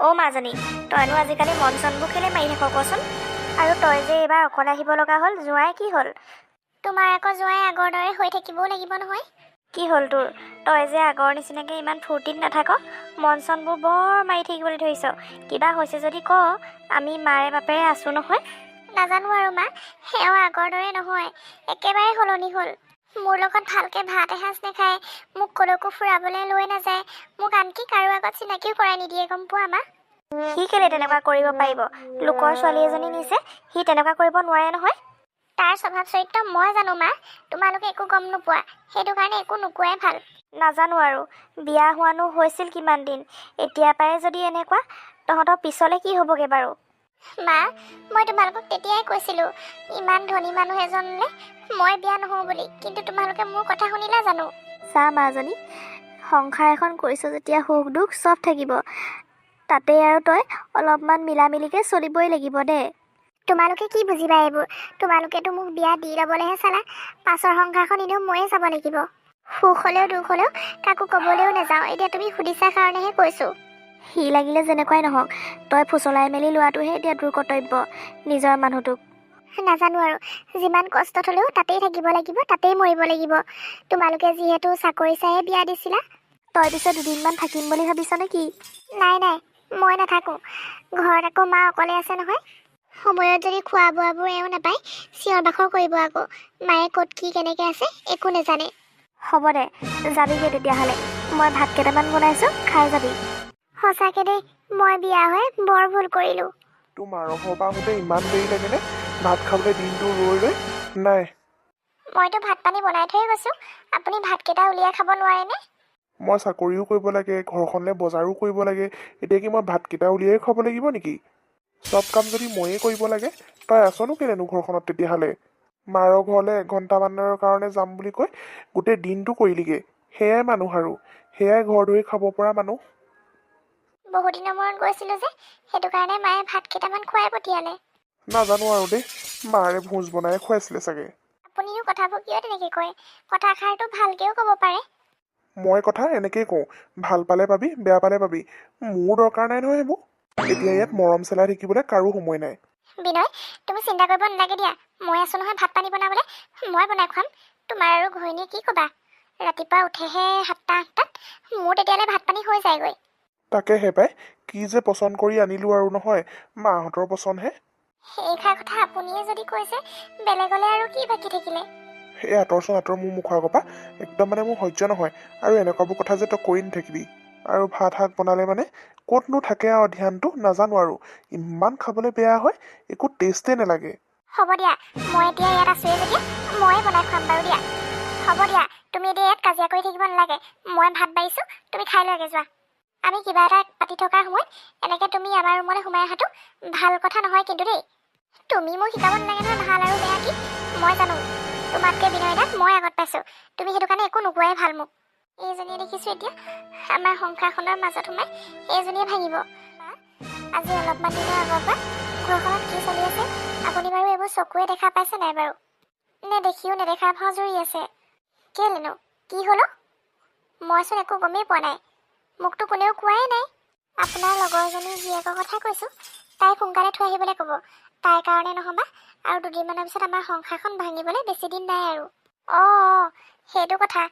অ' মাজনী, তইনো আজিকালি মন চনবোৰ কেলে মাৰি থাক কচোন? আৰু তই যে এইবাৰ অকলে আহিব লগা হ'ল, জোঁৱাই কি হ'ল? তোমাৰ আকৌ জোঁৱাই আগৰ দৰে হৈ থাকিবও লাগিব নহয়। কি হ'ল তোৰ? তই যে আগৰ নিচিনাকৈ ইমান ফূৰ্তিত নাথাক, মন চনবোৰ বৰ মাৰি থাকিবলৈ ধৰিছ। কিবা হৈছে যদি ক, আমি মাৰে বাপেৰে আছোঁ নহয়। নাজানো আৰু মা, সেও আগৰ দৰে নহয়, একেবাৰে সলনি হ'ল। মোৰ লগত ভালকৈ ভাত এসাঁজ নাখায়, মোক ক'লৈকো ফুৰাবলৈ লৈ নাযায়, মোক আনকি কাৰো আগত চিনাকিও কৰাই নিদিয়ে, গম পোৱা মা? সি কেলে তেনেকুৱা কৰিব পাৰিব? লোকৰ ছোৱালী এজনী নিছে, সি তেনেকুৱা কৰিব নোৱাৰে নহয়। তাৰ স্বভাৱ চৰিত্ৰ মই জানো মা, তোমালোকে একো গম নোপোৱা, সেইটো কাৰণে একো নোকোৱাই ভাল। নাজানো আৰু, বিয়া হোৱানো হৈছিল কিমান দিন, এতিয়া পৰাই যদি এনেকুৱা, তহঁতৰ পিছলৈ কি হ'বগৈ বাৰু? মা, মই তোমালোকক তেতিয়াই কৈছিলোঁ, ইমান ধনী মানুহ এজনলৈ মই বিয়া নহওঁ বুলি, কিন্তু তোমালোকে মোৰ কথা শুনিলা জানো? চা মাজনী, সংসাৰ এখন কৰিছ যেতিয়া সুখ দুখ চব থাকিব, তাতে আৰু তই অলপমান মিলা মিলিকৈ চলিবই লাগিব দে। তোমালোকে কি বুজিবা এইবোৰ? তোমালোকেতো মোক বিয়া দি ল'বলৈহে চালা, পাছৰ সংসাৰখন এনেও ময়ে চাব লাগিব। সুখ হ'লেও দুখ হ'লেও কাকো ক'বলৈও নাযাওঁ, এতিয়া তুমি সুধিছা কাৰণেহে কৈছোঁ। সি লাগিলে যেনেকুৱাই নহওক, তই ফুচলাই মেলি লোৱাটোহে এতিয়া তোৰ কৰ্তব্য, নিজৰ মানুহটোক। নাজানো আৰু, যিমান কষ্টত হ'লেও তাতেই থাকিব লাগিব, তাতেই মৰিব লাগিব। তোমালোকে যিহেতু চাকৰি চাইহে বিয়া দিছিলা। তই পিছে দুদিনমান থাকিম বুলি ভাবিছ নে কি? নাই, মই নাথাকোঁ। ঘৰত আকৌ মা অকলে আছে নহয়। সময়ত যদি খোৱা বোৱাবোৰ এওঁ নাপায়, চিঞৰ বাখৰ কৰিব আকৌ। মায়ে ক'ত কি কেনেকৈ আছে একো নাজানে। হ'ব দে, যাবিগৈ তেতিয়াহ'লে। মই ভাত কেইটামান বনাইছোঁ, খাই যাবি। সঁচাকৈ দেই, মই বিয়া হৈ বৰ ভুল কৰিলোঁ। তোমাৰ ঘৰৰ পৰা আহোঁতে ইমান দেৰি লাগেনে? ভাত খাবলৈ দিনটো ৰৈ নাই। মইতো ভাত পানী বনাই থৈয়ে গৈছোঁ, আপুনি ভাতকেইটা উলিয়াই খাব নোৱাৰেনে? মই চাকৰিও কৰিব লাগে, ঘৰখনলৈ বজাৰো কৰিব লাগে, এতিয়া কি মই ভাতকেইটা উলিয়াই খাব লাগিব নেকি? চব কাম যদি ময়েই কৰিব লাগে, তই আছনো কেলেনো ঘৰখনত তেতিয়াহ'লে? মাৰৰ ঘৰলৈ এঘণ্টামানৰ কাৰণে যাম বুলি কৈ গোটেই দিনটো কৰিলিগৈ। সেয়াই মানুহ আৰু, সেয়াই ঘৰ ধৰি খাব পৰা মানুহ। বহুদিনৰ মূৰত গৈছিলোঁ যে, সেইটো কাৰণে মায়ে ভাত কেইটামান খুৱাই পঠিয়ালে। নাজানো আৰু দেই, মাৰে ভোজ বনাই খুৱাইছিলে চাগে। আপুনিনো কথাবোৰ কিয় তেনেকৈ কয়? কথাষাৰটো ভালকৈও ক'ব পাৰে। মই কথা এনেকেই কওঁ, ভাল পালে পাবি, বেয়া পালে পাবি। মোৰ দৰকাৰ নাই নহয় সেইবোৰ। এতিয়া ইয়াত মৰম চেলাই থাকিবলৈ কাৰো সময় নাই। বিনয়, তুমি চিন্তা কৰিব নালাগে দিয়া, মই আছোঁ নহয় ভাত পানী বনাবলৈ, মই বনাই খুৱাম। তোমাৰ আৰু ঘৈণীয়ে কি ক'বা? ৰাতিপুৱা উঠেহে 7টা-8টাত, মোৰ তেতিয়ালৈ ভাত পানী হৈ যায়গৈ। তাকেহে পাই, কি যে পচন্দ কৰি আনিলোঁ আৰু নহয়, মাহঁতৰ পচন্দহে। সেইষাৰ কথা আপুনিয়ে যদি কৈছে, বেলেগলৈ আৰু কি বাকী থাকিলে? এই আঁতৰচোন আঁতৰ মোৰ মুখৰ আগৰ পৰা, একদম মানে মোৰ সহ্য নহয়। আৰু এনেকুৱাবোৰ কথা যে তই কৰি নাথাকিবি। আৰু ভাত শাক বনালে মানে ক'তনো থাকে আৰু ধ্যানটো নাজানো আৰু, ইমান খাবলৈ বেয়া হয়, একো টেষ্টেই নালাগে। হ'ব দিয়া, মই এতিয়া ইয়াত আছোঁৱে যেতিয়া, ময়ে বনাই খুৱাম বাৰু দিয়া। হ'ব দিয়া, তুমি এতিয়া ইয়াত কাজিয়া কৰি থাকিব নালাগে, মই ভাত বাঢ়িছোঁ, তুমি খাই লোৱাগে যোৱা। আমি কিবা এটা পাতি থকাৰ সময়ত এনেকৈ তুমি আমাৰ ৰুমলৈ সোমাই অহাটো ভাল কথা নহয় কিন্তু দেই। তুমি মোক শিকাব নালাগে নহয় ভাল আৰু বেয়া কি, মই জানো। তোমাতকৈ বিনয় দাক মই আগত পাইছোঁ, তুমি সেইটো কাৰণে একো নোকোৱাই ভাল মোক। এইজনীয়ে দেখিছোঁ এতিয়া আমাৰ সংসাৰখনৰ মাজত সোমাই এইজনীয়ে ভাঙিব। আজি অলপমান দিনৰ আগৰ পৰা ঘৰখনত কি চলি আছে আপুনি বাৰু এইবোৰ চকুৱে দেখা পাইছে নাই বাৰু? নে দেখিও নেদেখাৰ ভাও জুৰি আছে? কেলেনো কি হ'লো? মইচোন একো গমেই পোৱা নাই, মোকতো কোনেও কোৱাই নাই। আপোনাৰ লগৰজনী জীয়েকৰ কথা কৈছোঁ, তাই সোনকালে থৈ আহিবলৈ ক'ব। তাইৰ কাৰণে নহ'বা আৰু দুদিনমানৰ পিছত আমাৰ সংসাৰখন ভাঙিবলৈ বেছি দিন নাই আৰু। অঁ, সেইটো কথা।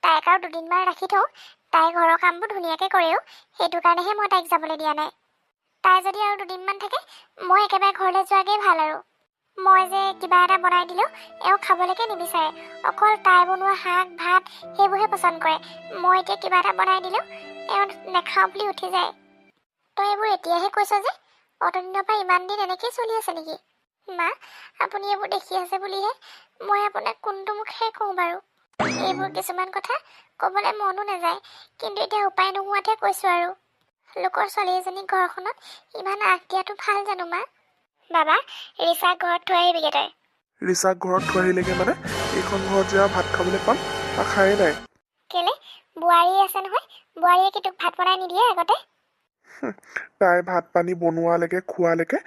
তাইক আৰু দুদিনমান ৰাখি থওঁ, তাই ঘৰৰ কামবোৰ ধুনীয়াকৈ কৰেও, সেইটো কাৰণেহে মই তাইক যাবলৈ দিয়া নাই। তাই যদি আৰু দুদিনমান থাকে, মই একেবাৰে ঘৰলৈ যোৱাগেই ভাল আৰু। মই যে কিবা এটা বনাই দিলেও এওঁ খাবলৈকে নিবিচাৰে, অকল তাই বনোৱা শাক ভাত সেইবোৰহে পচন্দ কৰে। মই এতিয়া কিবা এটা বনাই দিলেও এওঁ নেখাওঁ বুলি উঠি যায়। তই এইবোৰ এতিয়াহে কৈছ যে, অতদিনৰ পৰা ইমান দিন এনেকেই চলি আছে নেকি? মা, আপুনি এইবোৰ দেখি আছে বুলিহে মই আপোনাক কোনটো মুখেৰে কওঁ বাৰু? এইবোৰ কিছুমান কথা ক'বলৈ মনো নাযায়, কিন্তু এতিয়া উপায় নোহোৱাতহে কৈছোঁ আৰু। লোকৰ ছোৱালী এজনী ঘৰখনত ইমান আগ দিয়াটো ভাল জানো মা? বাবা, ৰিচাক ঘৰত থৈ আহিবিগৈ তই। ৰিচাক ঘৰত থৈ আহিলেগে মানে, এইখন ঘৰত যে আৰু ভাত খাবলৈ পাম, আশাই নাই। কেলে? বোৱাৰী আছে নহয়, বোৱাৰীয়ে কি তোক ভাত বনাই নিদিয়ে আগতে? তাই ভাত পানী বনোৱালৈকে খোৱালৈকে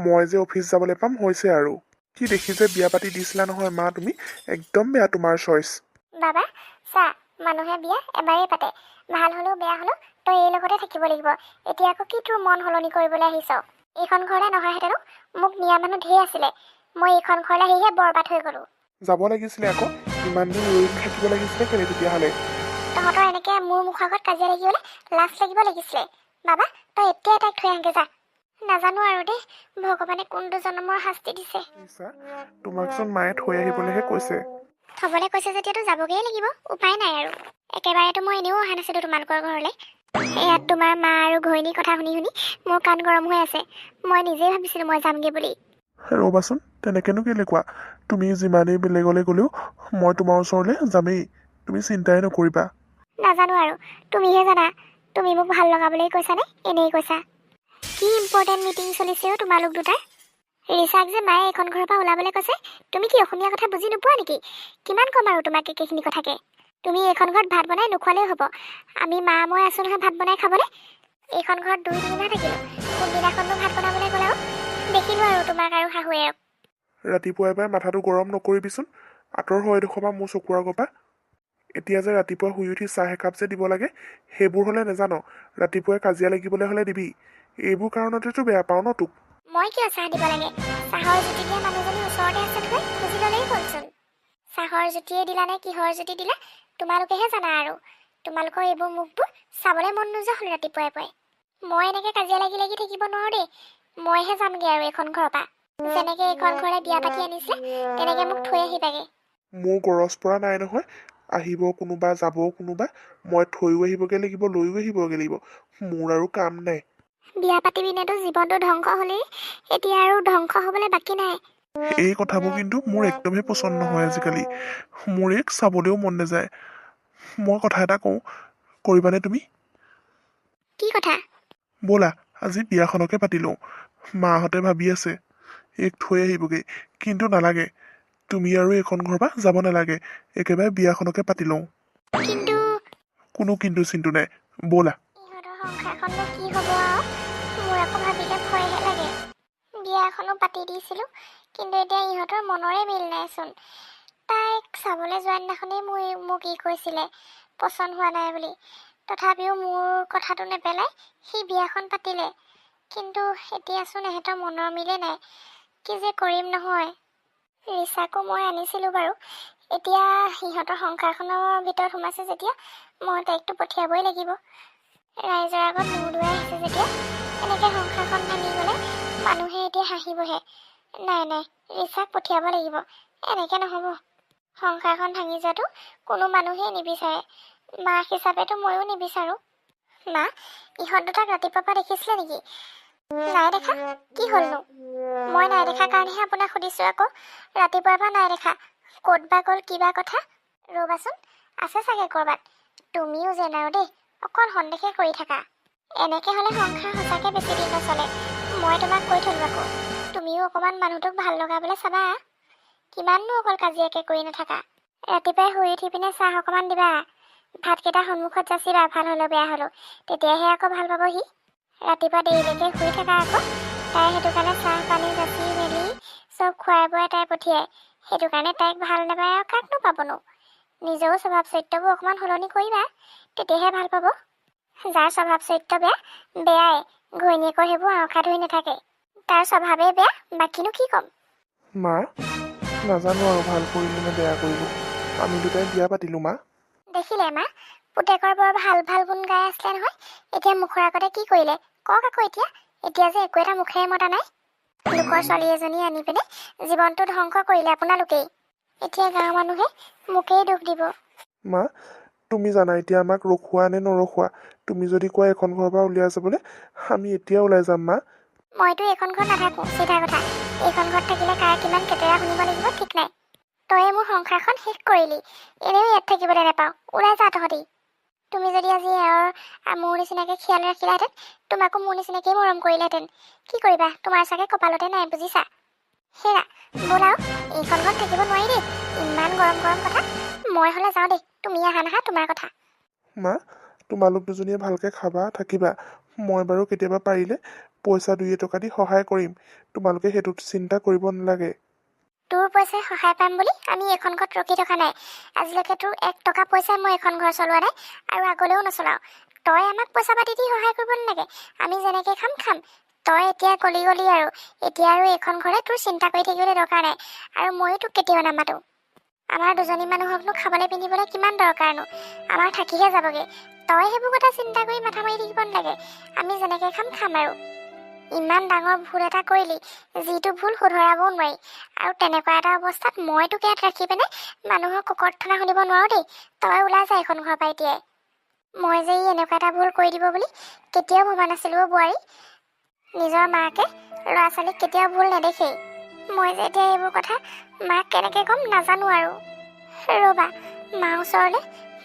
মই যে অফিচ যাবলৈ পাম হৈছে আৰু। কি দেখি যে বিয়া পাতি দিছিলা নহয় মা তুমি, একদম বেয়া তোমাৰ চইচ। বাবা, চা, মানুহে বিয়া এবাৰেই পাতে, ভাল হ'লেও বেয়া হ'লেও তই এই লগতে থাকিব লাগিব। এতিয়া আকৌ কি তোৰ মন সলনি কৰিবলৈ আহিছ? এইখন ঘৰলৈ নহাহেঁতেনো মোক নিয়া মানুহ ঢেৰ আছিলে। মই এইখন ঘৰলৈ আহিহে বৰবাদ হৈ গ'লো। যাব লাগিছিলে আকৌ, ইমান দিন ৰৈ থাকিব লাগিছিলে কেলে তেতিয়াহ'লে? তহঁতৰ এনেকে মোৰ মুখৰ আগত কাজিয়া লাগিবলৈ লাজ লাগিব লাগিছিলে। বাবা, তই এতিয়াই তাইক থৈ আহগে যা। নাজানো আৰু দেই, ভগৱানে কোনটো জন্মৰ শাস্তি দিছে। নিছা, তোমাকচোন মায়ে থৈ আহিবলৈহে কৈছে। থ'বলৈ কৈছে যেতিয়াতো যাবগেই লাগিব, উপায় নাই আৰু। একেবাৰেতো মই এনেও অহা নাছিলোঁ তোমালোকৰ ঘৰলৈ। ইয়াত তোমাৰ মা আৰু ঘৈণীৰ কথা শুনি শুনি মোৰ কাণ গৰম হৈ আছে। মই নিজেই ভাবিছিলোঁ মই যামগৈ বুলি। ৰ'বাচোন, তেনেকেনো কেলে কোৱা? তুমি যিমানেই বেলেগলৈ গ'লেও মই তোমাৰ ওচৰলৈ যামেই, তুমি চিন্তাই নকৰিবা। নাজানো আৰু, তুমিহে জানা। তুমি মোক ভাল লগাবলৈ কৈছানে এনেই কৈছা? কি ইম্পৰ্টেণ্ট মিটিং চলিছে অ' তোমালোক দুটাৰ? ৰিচাক যে মায়ে এইখন ঘৰৰ পৰা ওলাবলৈ কৈছে, তুমি কি অসমীয়া কথা বুজি নোপোৱা নেকি? কিমান ক'ম আৰু তোমাক একেখিনি কথাকে? তুমি এইখন ঘৰত ভাত বনাই নোখোৱালেও হ'ব। আমি মা মই আছোঁ নহয় ভাত বনাই খাবলৈ। এইখন ঘৰত 2 দিনমান থাকিলোঁ, কোনদিনাখননো ভাত বনাবলৈ গ'লা আৰু? দেখিলোঁ আৰু তোমাক আৰু শাহুৱেৰক। ৰাতিপুৱা এবাৰ মাথাটো গৰম নকৰিবিচোন, আঁতৰ হৈ এডোখৰপৰা মোৰ চকুৰ আগৰ পৰা। এতিয়া যে ৰাতিপুৱা শুই উঠি চাহ একাপ যে দিব লাগে, সেইবোৰ হ'লে নেজানো। ৰাতিপুৱাই কাজিয়া লাগিবলৈ হ'লে দিবি। এইবোৰ কাৰণতেতো বেয়া পাওঁ ন তোক। মই কিয় চাহ দিব লাগে? চাহৰ জুতি দিয়া মানুহজনী ওচৰতে আছে নহয়, খুজি ল'লেই হ'লচোন। চাহৰ জুতিয়ে দিলা নে কিহৰ জুতি দিলা তোমালোকেহে জানা আৰু। তোমালোকৰ এইবোৰ মুখবোৰ চাবলৈ মন নোযোৱা হ'ল ৰাতিপুৱাই পুৱাই। মই এনেকৈ কাজিয়া লাগি লাগি থাকিব নোৱাৰোঁ দেই। মইহে যামগৈ আৰু এইখন ঘৰৰ পৰা। যেনেকৈ এইখন ঘৰে বিয়া পাতি আনিছিলে তেনেকৈ মোক থৈ আহিবাগে। মোৰ গৰজ পৰা নাই নহয়। আহিব কোনোবা, যাব কোনোবা, মই থৈও আহিবগৈ লাগিব, লৈও আহিবগৈ লাগিব। মোৰ আৰু কাম নাই। বিয়া পাতি পিনেতো জীৱনটো ধ্বংস হ'লেই, এতিয়া আৰু ধ্বংস হ'বলৈ বাকী নাই। এই কথাবোৰ কিন্তু মোৰ একদমেই পচন্দ নহয় আজিকালি। মোৰ এক চাবলৈও মন নাযায়। মই কথা এটা কওঁ, কৰিবানে তুমি? কি কথা? ব'লা আজি বিয়াখনকে পাতি লওঁ। মাহঁতে ভাবি আছে এইক থৈ আহিবগৈ, কিন্তু নালাগে। তুমি আৰু এইখন ঘৰৰ পৰা যাব নালাগে, একেবাৰে বিয়াখনকে পাতি লওঁ। কিন্তু কোনো কিন্তু চিন্তু নাই, ব'লা। ইহঁতৰ সংসাৰখননো কি হ'ব আৰু? মোৰ আকৌ ভাবিলে ভয়হে লাগে। বিয়া এখনো পাতি দিছিলোঁ, কিন্তু এতিয়া ইহঁতৰ মনৰে মিল নাইচোন। তাইক চাবলৈ যোৱা দিনাখনেই মোক কৈছিলে পচন্দ হোৱা নাই বুলি। তথাপিও মোৰ কথাটো নেপেলাই সি বিয়াখন পাতিলে। কিন্তু এতিয়াচোন এহেঁতৰ মনৰ মিলে নাই। কি যে কৰিম নহয়। ৰিচাকো মই আনিছিলোঁ বাৰু। এতিয়া সিহঁতৰ সংসাৰখনৰ ভিতৰত সোমাইছে যেতিয়া মই তাইকতো পঠিয়াবই লাগিব। ৰাইজৰ আগত মূৰ ধুৱাই আহিছে যেতিয়া এনেকৈ সংসাৰখন ভাঙি গ'লে মানুহে এতিয়া হাঁহিবহে। নাই নাই, ৰিচাক পঠিয়াব লাগিব। এনেকৈ নহ'ব। সংসাৰখন ভাঙি যোৱাটো কোনো মানুহেই নিবিচাৰে। মাক হিচাপেতো ময়ো নিবিচাৰোঁ। মা, ইহঁত দুটাক ৰাতিপুৱাৰ পৰা দেখিছিলে নেকি? নাই দেখা? কি হ'লনো? মই নাই দেখা কাৰণেহে আপোনাক সুধিছোঁ আকৌ। ৰাতিপুৱাৰ পৰা নাই দেখা। ক'ত বা গ'ল কিবা কথা? ৰ'বাচোন, আছে চাগে ক'ৰবাত। তুমিও যেন আৰু দেই, অকল সন্দেহে কৰি থাকা। এনেকৈ হ'লে সংসাৰ সঁচাকৈ বেছি দিন নচলে। মই তোমাক কৈ থ'লোঁ আকৌ, তুমিও অকণমান মানুহটোক ভাল লগাবলৈ চাবা। কিমাননো অকল কাজিয়াকে কৰি নাথাকা। ৰাতিপুৱাই শুই উঠি পিনে চাহ অকণমান দিবা। ভাতকেইটা সন্মুখত যাচিবা, ভাল হ'লেও বেয়া হ'লেও। তেতিয়াহে আকৌ ভাল পাব সি। ৰাতিপুৱা দেৰিলৈকে শুই থাকা আকৌ। তাই সেইটো কাৰণে চাহ পানী যাচি মেলি চব খুৱাই বোৱাই তাই পঠিয়ায়। সেইটো কাৰণে তাইক ভাল নাপায় আৰু কাকনো পাবনো। নিজেও স্বভাৱ চৰিত্ৰবোৰ অকণমান সলনি কৰিবা, তেতিয়াহে ভাল পাব। যাৰ স্বভাৱ চৰিত্ৰ বেয়া, বেয়াই। ঘৈণীয়েকৰ সেইবোৰ আওখা ধৰি নাথাকে। তাৰ স্বভাৱেই বেয়া, বাকীনো কি ক'ম। মা, নাজানো আৰু ভাল কৰিলোঁ নে বেয়া কৰিলোঁ। আমি দুটাই বিয়া পাতিলোঁ মা। দেখিলে মা, পুতেকৰ বৰ ভাল ভাল গুণ গাই আছিলে নহয়। এতিয়া মুখৰ আগতে কি কৰিলে কওক আকৌ। এতিয়া যে একো এটা মুখেৰে মতা নাই। লোকৰ ছোৱালী এজনী আনি পিনে জীৱনটো ধ্বংস কৰিলে আপোনালোকেই। এতিয়া গাঁৱৰ মানুহে মোকেই দোষ দিব। মা, তুমি জানা এতিয়া আমাক ৰখোৱা নে নৰখোৱা? তুমি যদি কোৱা এখন ঘৰৰ পৰা উলিয়াই যাবলৈ, আমি এতিয়া ওলাই যাম মা। মইতো এইখন ঘৰত নাথাকোঁ, চিধা কথা। এইখন ঘৰত থাকিলে কাৰ কিমান কেতেৰা শুনিব লাগিব ঠিক নাই। তয়ে মোৰ সংসাৰখন শেষ কৰিলি। এনেও ইয়াত থাকিবলৈ নাপাওঁ, ওলাই যা তহঁতি। তুমি যদি আজি মোৰ নিচিনাকৈ খিয়াল ৰাখিলাহেঁতেন, তোমাকো মোৰ নিচিনাকেই মৰম কৰিলেহেঁতেন। কি কৰিবা, তোমাৰ চাগে কপালতে নাই, বুজিছা? হেৰা, ব'লাও। এইখন ঘৰত থাকিব নোৱাৰি দেই। ইমান গৰম গৰম কথা। মই হ'লে যাওঁ দেই, তুমি আহা নাহা তোমাৰ কথা। মা, তোমালোক দুজনীয়ে ভালকৈ খাবা, থাকিবা। মই বাৰু কেতিয়াবা পাৰিলে পইচা 2 এটকা দি সহায় কৰিম। তোমালোকে সেইটো চিন্তা কৰিব নালাগে। তোৰ পইচাই সহায় পাম বুলি আমি এইখন ঘৰত ৰখি থকা নাই। আজিলৈকে তোৰ 1 টকা পইচাই মই এইখন ঘৰ চলোৱা নাই আৰু আগলৈও নচলাওঁ। তই আমাক পইচা পাতি দি সহায় কৰিব নালাগে। আমি যেনেকৈ খাম। তই এতিয়া গলি আৰু এতিয়া আৰু এইখন ঘৰে তোৰ চিন্তা কৰি থাকিবলৈ দৰকাৰ নাই আৰু ময়ো তোক কেতিয়াও নামাতো। আমাৰ দুজনী মানুহকনো খাবলৈ পিন্ধিবলৈ কিমান দৰকাৰনো? আমাৰ থাকিহে যাবগৈ। তই সেইবোৰ কথা চিন্তা কৰি মাথা মাৰি থাকিব নালাগে। আমি যেনেকৈ খাম আৰু। ইমান ডাঙৰ ভুল এটা কৰিলি, যিটো ভুল শুধৰাবও নোৱাৰি। আৰু তেনেকুৱা এটা অৱস্থাত মই তোক ইয়াত ৰাখি পিনে মানুহৰ ককৰ্থনা শুনিব নোৱাৰো দেই। তই ওলাই যা এইখন ঘৰৰ পৰা এতিয়াই। মই যে এনেকুৱা এটা ভুল কৰি দিব বুলি কেতিয়াও ভবা নাছিলোঁ অ' বোৱাৰী। নিজৰ মাকে ল'ৰা ছোৱালীক কেতিয়াও ভুল নেদেখেই। মই যে এতিয়া এইবোৰ কথা মাক কেনেকৈ ক'ম নাজানো আৰু। ৰ'বা, মাৰ ওচৰলৈ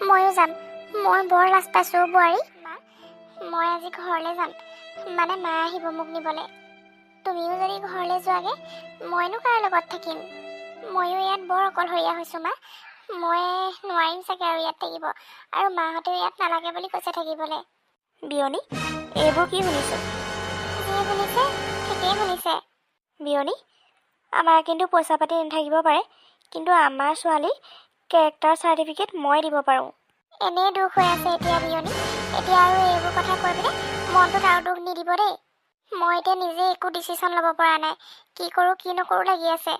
ময়ো যাম। মই বৰ লাজ পাইছোঁ বোৱাৰী। মা, মই আজি ঘৰলৈ যাম। মানে মা আহিব মোক নিবলৈ। তুমিও যদি ঘৰলৈ যোৱাগে মইনো কাৰ লগত থাকিম? ময়ো ইয়াত বৰ অকলশৰীয়া হৈছোঁ মা। মই নোৱাৰিম চাগে আৰু ইয়াত থাকিব। আৰু মাহঁতেও ইয়াত নালাগে বুলি কৈছে থাকিবলৈ। বিয়নী, এইবোৰ কি শুনিছোঁ? যিয়ে শুনিছে ঠিকেই শুনিছে। বিয়নী, আমাৰ কিন্তু পইচা পাতি নাথাকিব পাৰে, কিন্তু আমাৰ ছোৱালীৰ কেৰেক্টাৰ চাৰ্টিফিকেট মই দিব পাৰোঁ। এনেই দুখ হৈ আছে এতিয়া বিয়নী। এতিয়া আৰু এইবোৰ কথা কৈ পিনে মনটোত আৰু দুখ নিদিব দেই। মই এতিয়া নিজে একো ডিচিশ্যন ল'ব পৰা নাই। কি কৰোঁ কি নকৰোঁ লাগি আছে।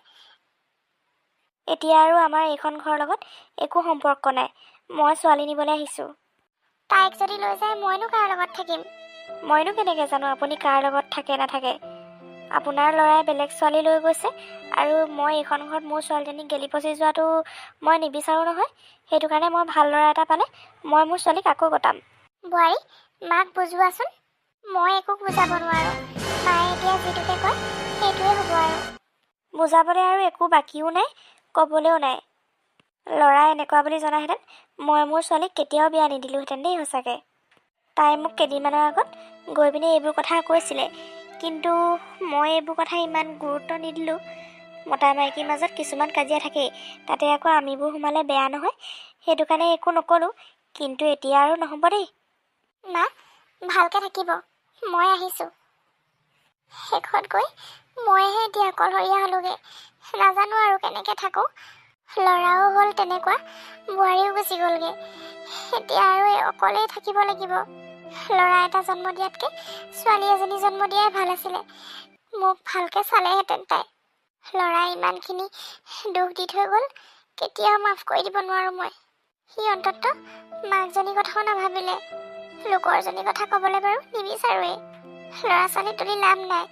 এতিয়া আৰু আমাৰ এইখন ঘৰৰ লগত একো সম্পৰ্ক নাই। মই ছোৱালী নিবলৈ আহিছোঁ। তাইক যদি লৈ যায় মইনো কাৰ লগত থাকিম? মইনো কেনেকৈ জানো আপুনি কাৰ লগত থাকে নাথাকে? আপোনাৰ ল'ৰাই বেলেগ ছোৱালী লৈ গৈছে আৰু মই এইখন ঘৰত মোৰ ছোৱালীজনীক গেলি পচি যোৱাটো মই নিবিচাৰোঁ নহয়। সেইটো কাৰণে মই ভাল ল'ৰা এটা পালে মই মোৰ ছোৱালীক আকৌ গতাম। বোৱাৰী, মাক বুজোৱাচোন। মই একো বুজাব নোৱাৰোঁ। মায়ে এতিয়া যিটোকে কয় সেইটোৱে হ'ব আৰু। বুজাবলৈ আৰু একো বাকীও নাই, ক'বলৈও নাই। ল'ৰা এনেকুৱা বুলি জনাহেঁতেন মই মোৰ ছোৱালীক কেতিয়াও বিয়া নিদিলোঁহেঁতেন দেই সঁচাকৈ। তাই মোক কেইদিনমানৰ আগত গৈ পিনে এইবোৰ কথা কৈছিলে, কিন্তু মই এইবোৰ কথা ইমান গুৰুত্ব নিদিলোঁ। মতা মাইকীৰ মাজত কিছুমান কাজিয়া থাকেই, তাতে আকৌ আমিবোৰ সোমালে বেয়া নহয়। সেইটো কাৰণে একো নক'লোঁ, কিন্তু এতিয়া আৰু নহ'ব দেই। মা, ভালকৈ থাকিব। মই আহিছোঁ। শেষত গৈ মইহে এতিয়া অকলশৰীয়া হ'লোগৈ। নাজানো আৰু কেনেকৈ থাকোঁ। ল'ৰাও হ'ল তেনেকুৱা, বোৱাৰীও গুচি গ'লগৈ। এতিয়া আৰু অকলেই থাকিব লাগিব। ল'ৰা এটা জন্ম দিয়াতকৈ ছোৱালী এজনী জন্ম দিয়াই ভাল আছিলে। মোক ভালকৈ চালেহেঁতেন তাই। ল'ৰাই ইমানখিনি দুখ দি থৈ গ'ল, কেতিয়াও মাফ কৰি দিব নোৱাৰোঁ মই। সি অন্ততঃ মাকজনীৰ কথাও নাভাবিলে। লোকৰজনীৰ কথা ক'বলৈ বাৰু নিবিচাৰোৱেই। ল'ৰা ছোৱালী তুলি লাভ নাই।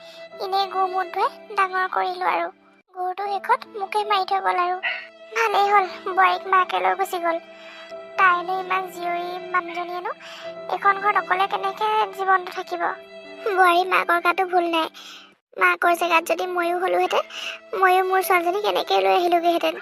এনেই গু মূৰ ধুৱাই ডাঙৰ কৰিলোঁ আৰু গুৰটো শেষত মোকে মাৰি থৈ গ'ল আৰু। ভালেই হ'ল বোৱাৰীক মাকে লৈ গুচি গ'ল। তাইনো ইমান জীয়ৰী মানুহজনীয়েনো এইখন ঘৰত অকলে কেনেকৈ জীৱনটো থাকিব? বোৱাৰী মাকৰ গাতো ভুল নাই। মাকৰ জেগাত যদি ময়ো হ'লোহেঁতেন, ময়ো মোৰ ছোৱালীজনীক এনেকৈ লৈ আহিলোগৈহেঁতেন।